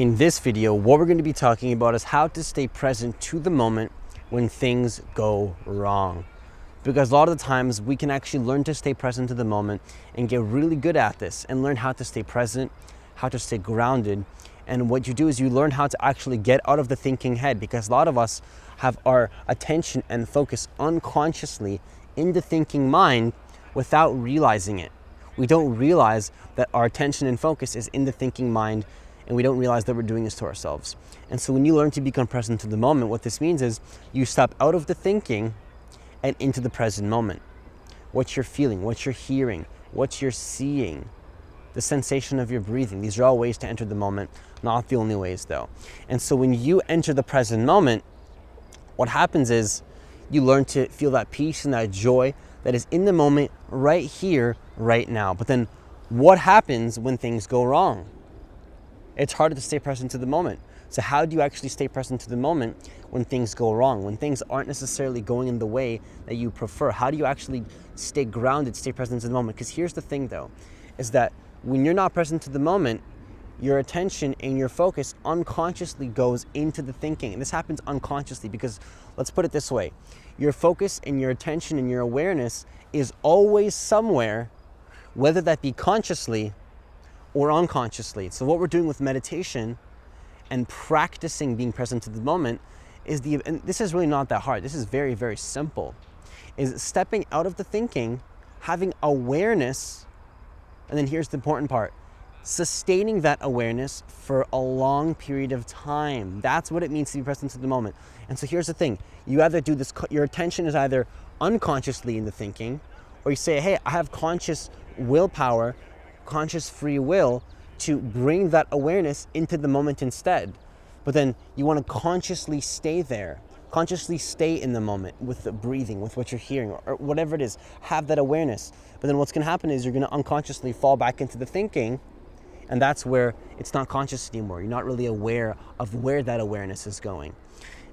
In this video, what we're going to be talking about is how to stay present to the moment when things go wrong. Because a lot of the times we can actually learn to stay present to the moment and get really good at this and learn how to stay present, how to stay grounded. And what you do is you learn how to actually get out of the thinking head, because a lot of us have our attention and focus unconsciously in the thinking mind without realizing it. We don't realize that our attention and focus is in the thinking mind, and we don't realize that we're doing this to ourselves. And so when you learn to become present to the moment, what this means is you step out of the thinking and into the present moment. What you're feeling, what you're hearing, what you're seeing, the sensation of your breathing. These are all ways to enter the moment, not the only ways though. And so when you enter the present moment, what happens is you learn to feel that peace and that joy that is in the moment right here, right now. But then what happens when things go wrong? It's harder to stay present to the moment. So how do you actually stay present to the moment when things go wrong, when things aren't necessarily going in the way that you prefer? How do you actually stay grounded, stay present to the moment? Because here's the thing though, is that when you're not present to the moment, your attention and your focus unconsciously goes into the thinking. And this happens unconsciously because, let's put it this way, your focus and your attention and your awareness is always somewhere, whether that be consciously or unconsciously. So what we're doing with meditation and practicing being present to the moment is and this is really not that hard. This is very, very simple, is stepping out of the thinking, having awareness, and then here's the important part, sustaining that awareness for a long period of time. That's what it means to be present to the moment. And so here's the thing, you either do this, your attention is either unconsciously in the thinking, or you say, hey, I have conscious willpower, conscious free will to bring that awareness into the moment instead. But then you want to consciously stay there, consciously stay in the moment with the breathing, with what you're hearing, or whatever it is, have that awareness. But then what's going to happen is you're going to unconsciously fall back into the thinking, and that's where it's not conscious anymore. You're not really aware of where that awareness is going.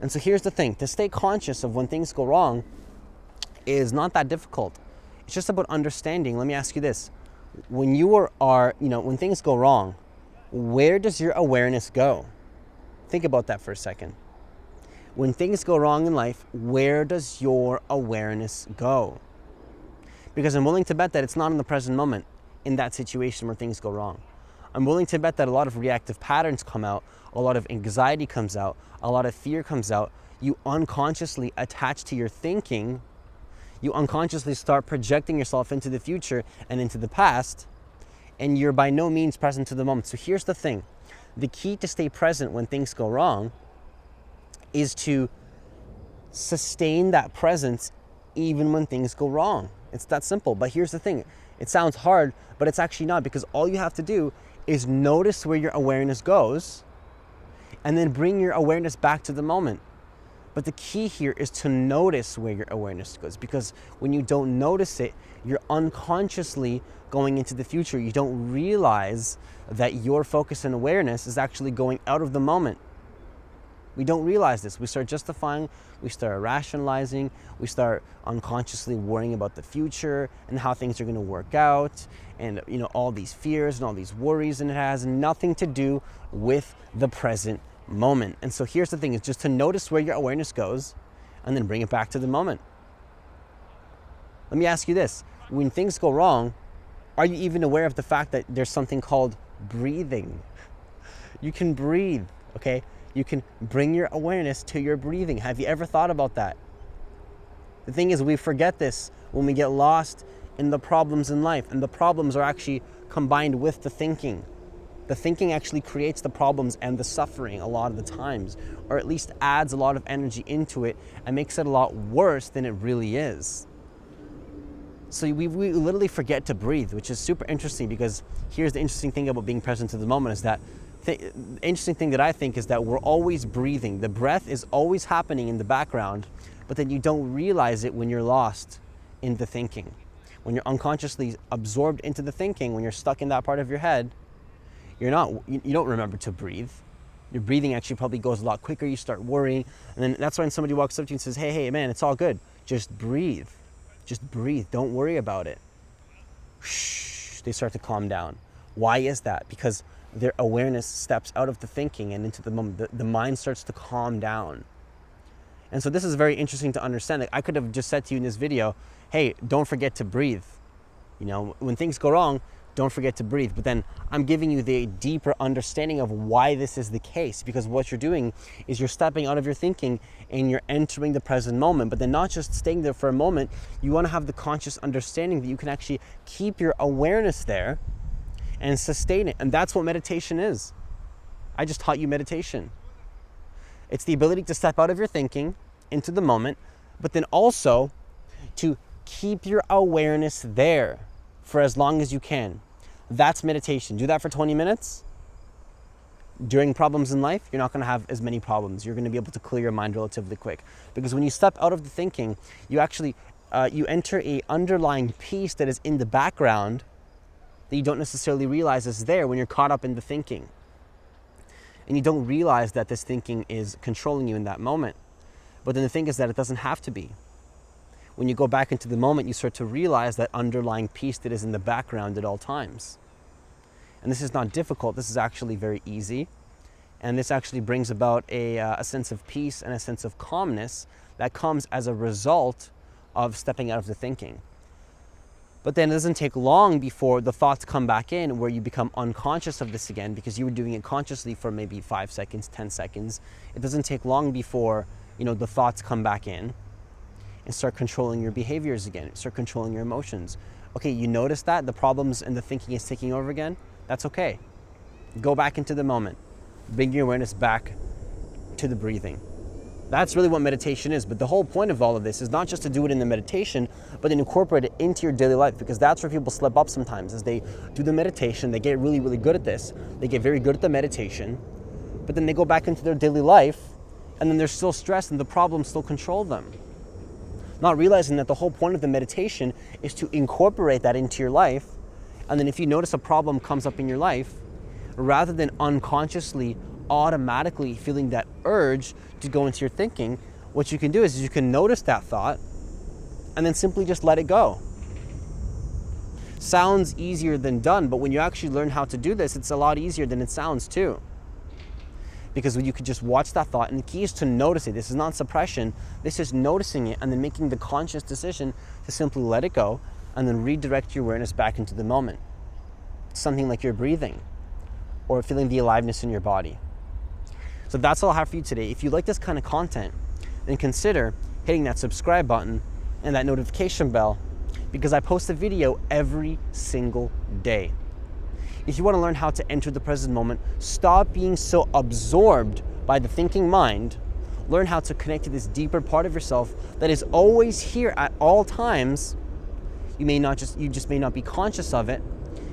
And so here's the thing, to stay conscious of when things go wrong is not that difficult. It's just about understanding. Let me ask you this. When you when things go wrong, where does your awareness go? Think about that for a second. When things go wrong in life, where does your awareness go? Because I'm willing to bet that it's not in the present moment in that situation where things go wrong. I'm willing to bet that a lot of reactive patterns come out, a lot of anxiety comes out, a lot of fear comes out. You unconsciously attach to your thinking. You unconsciously start projecting yourself into the future and into the past, and you're by no means present to the moment. So here's the thing. The key to stay present when things go wrong is to sustain that presence even when things go wrong. It's that simple. But here's the thing. It sounds hard, but it's actually not, because all you have to do is notice where your awareness goes and then bring your awareness back to the moment. But the key here is to notice where your awareness goes, because when you don't notice it, you're unconsciously going into the future. You don't realize that your focus and awareness is actually going out of the moment. We don't realize this. We start justifying, we start rationalizing, we start unconsciously worrying about the future and how things are going to work out, and all these fears and all these worries, and it has nothing to do with the present moment. And so here's the thing, is just to notice where your awareness goes and then bring it back to the moment. Let me ask you this. When things go wrong, are you even aware of the fact that there's something called breathing? You can breathe, okay? You can bring your awareness to your breathing. Have you ever thought about that? The thing is, we forget this when we get lost in the problems in life, and the problems are actually combined with the thinking. The thinking actually creates the problems and the suffering a lot of the times, or at least adds a lot of energy into it and makes it a lot worse than it really is. So we literally forget to breathe, which is super interesting, because here's the interesting thing about being present to the moment is that the interesting thing that I think is that we're always breathing. The breath is always happening in the background, but then you don't realize it when you're lost in the thinking. When you're unconsciously absorbed into the thinking, when you're stuck in that part of your head, you don't remember to breathe. Your breathing actually probably goes a lot quicker. You start worrying. And then that's when somebody walks up to you and says, hey, man, it's all good. Just breathe. Just breathe. Don't worry about it. Shh. They start to calm down. Why is that? Because their awareness steps out of the thinking and into the moment. The mind starts to calm down. And so this is very interesting to understand. Like, I could have just said to you in this video, hey, don't forget to breathe. You know, when things go wrong, don't forget to breathe. But then I'm giving you the deeper understanding of why this is the case, because what you're doing is you're stepping out of your thinking and you're entering the present moment. But then not just staying there for a moment, you want to have the conscious understanding that you can actually keep your awareness there and sustain it. And that's what meditation is. I just taught you meditation. It's the ability to step out of your thinking into the moment, but then also to keep your awareness there for as long as you can. That's meditation. Do that for 20 minutes. During problems in life, you're not going to have as many problems. You're going to be able to clear your mind relatively quick. Because when you step out of the thinking, you actually you enter a underlying peace that is in the background that you don't necessarily realize is there when you're caught up in the thinking. And you don't realize that this thinking is controlling you in that moment. But then the thing is that it doesn't have to be. When you go back into the moment, you start to realize that underlying peace that is in the background at all times. And this is not difficult. This is actually very easy. And this actually brings about a sense of peace and a sense of calmness that comes as a result of stepping out of the thinking. But then it doesn't take long before the thoughts come back in, where you become unconscious of this again because you were doing it consciously for maybe 5 seconds, 10 seconds. It doesn't take long before, the thoughts come back in and start controlling your behaviors again, start controlling your emotions. Okay, you notice that the problems and the thinking is taking over again? That's okay. Go back into the moment. Bring your awareness back to the breathing. That's really what meditation is. But the whole point of all of this is not just to do it in the meditation, but then incorporate it into your daily life, because that's where people slip up sometimes. As they do the meditation, they get really, really good at this. They get very good at the meditation, but then they go back into their daily life and then they're still stressed and the problems still control them. Not realizing that the whole point of the meditation is to incorporate that into your life. And then if you notice a problem comes up in your life, rather than unconsciously, automatically feeling that urge to go into your thinking, what you can do is you can notice that thought and then simply just let it go. Sounds easier than done, but when you actually learn how to do this, it's a lot easier than it sounds too. Because you could just watch that thought, and the key is to notice it. This is not suppression. This is noticing it and then making the conscious decision to simply let it go and then redirect your awareness back into the moment. Something like your breathing or feeling the aliveness in your body. So that's all I have for you today. If you like this kind of content, then consider hitting that subscribe button and that notification bell, because I post a video every single day. If you want to learn how to enter the present moment, stop being so absorbed by the thinking mind, learn how to connect to this deeper part of yourself that is always here at all times. You just may not be conscious of it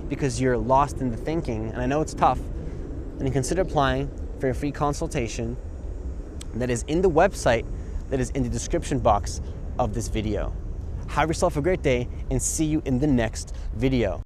because you're lost in the thinking, and I know it's tough. And then consider applying for a free consultation that is in the website that is in the description box of this video. Have yourself a great day and see you in the next video.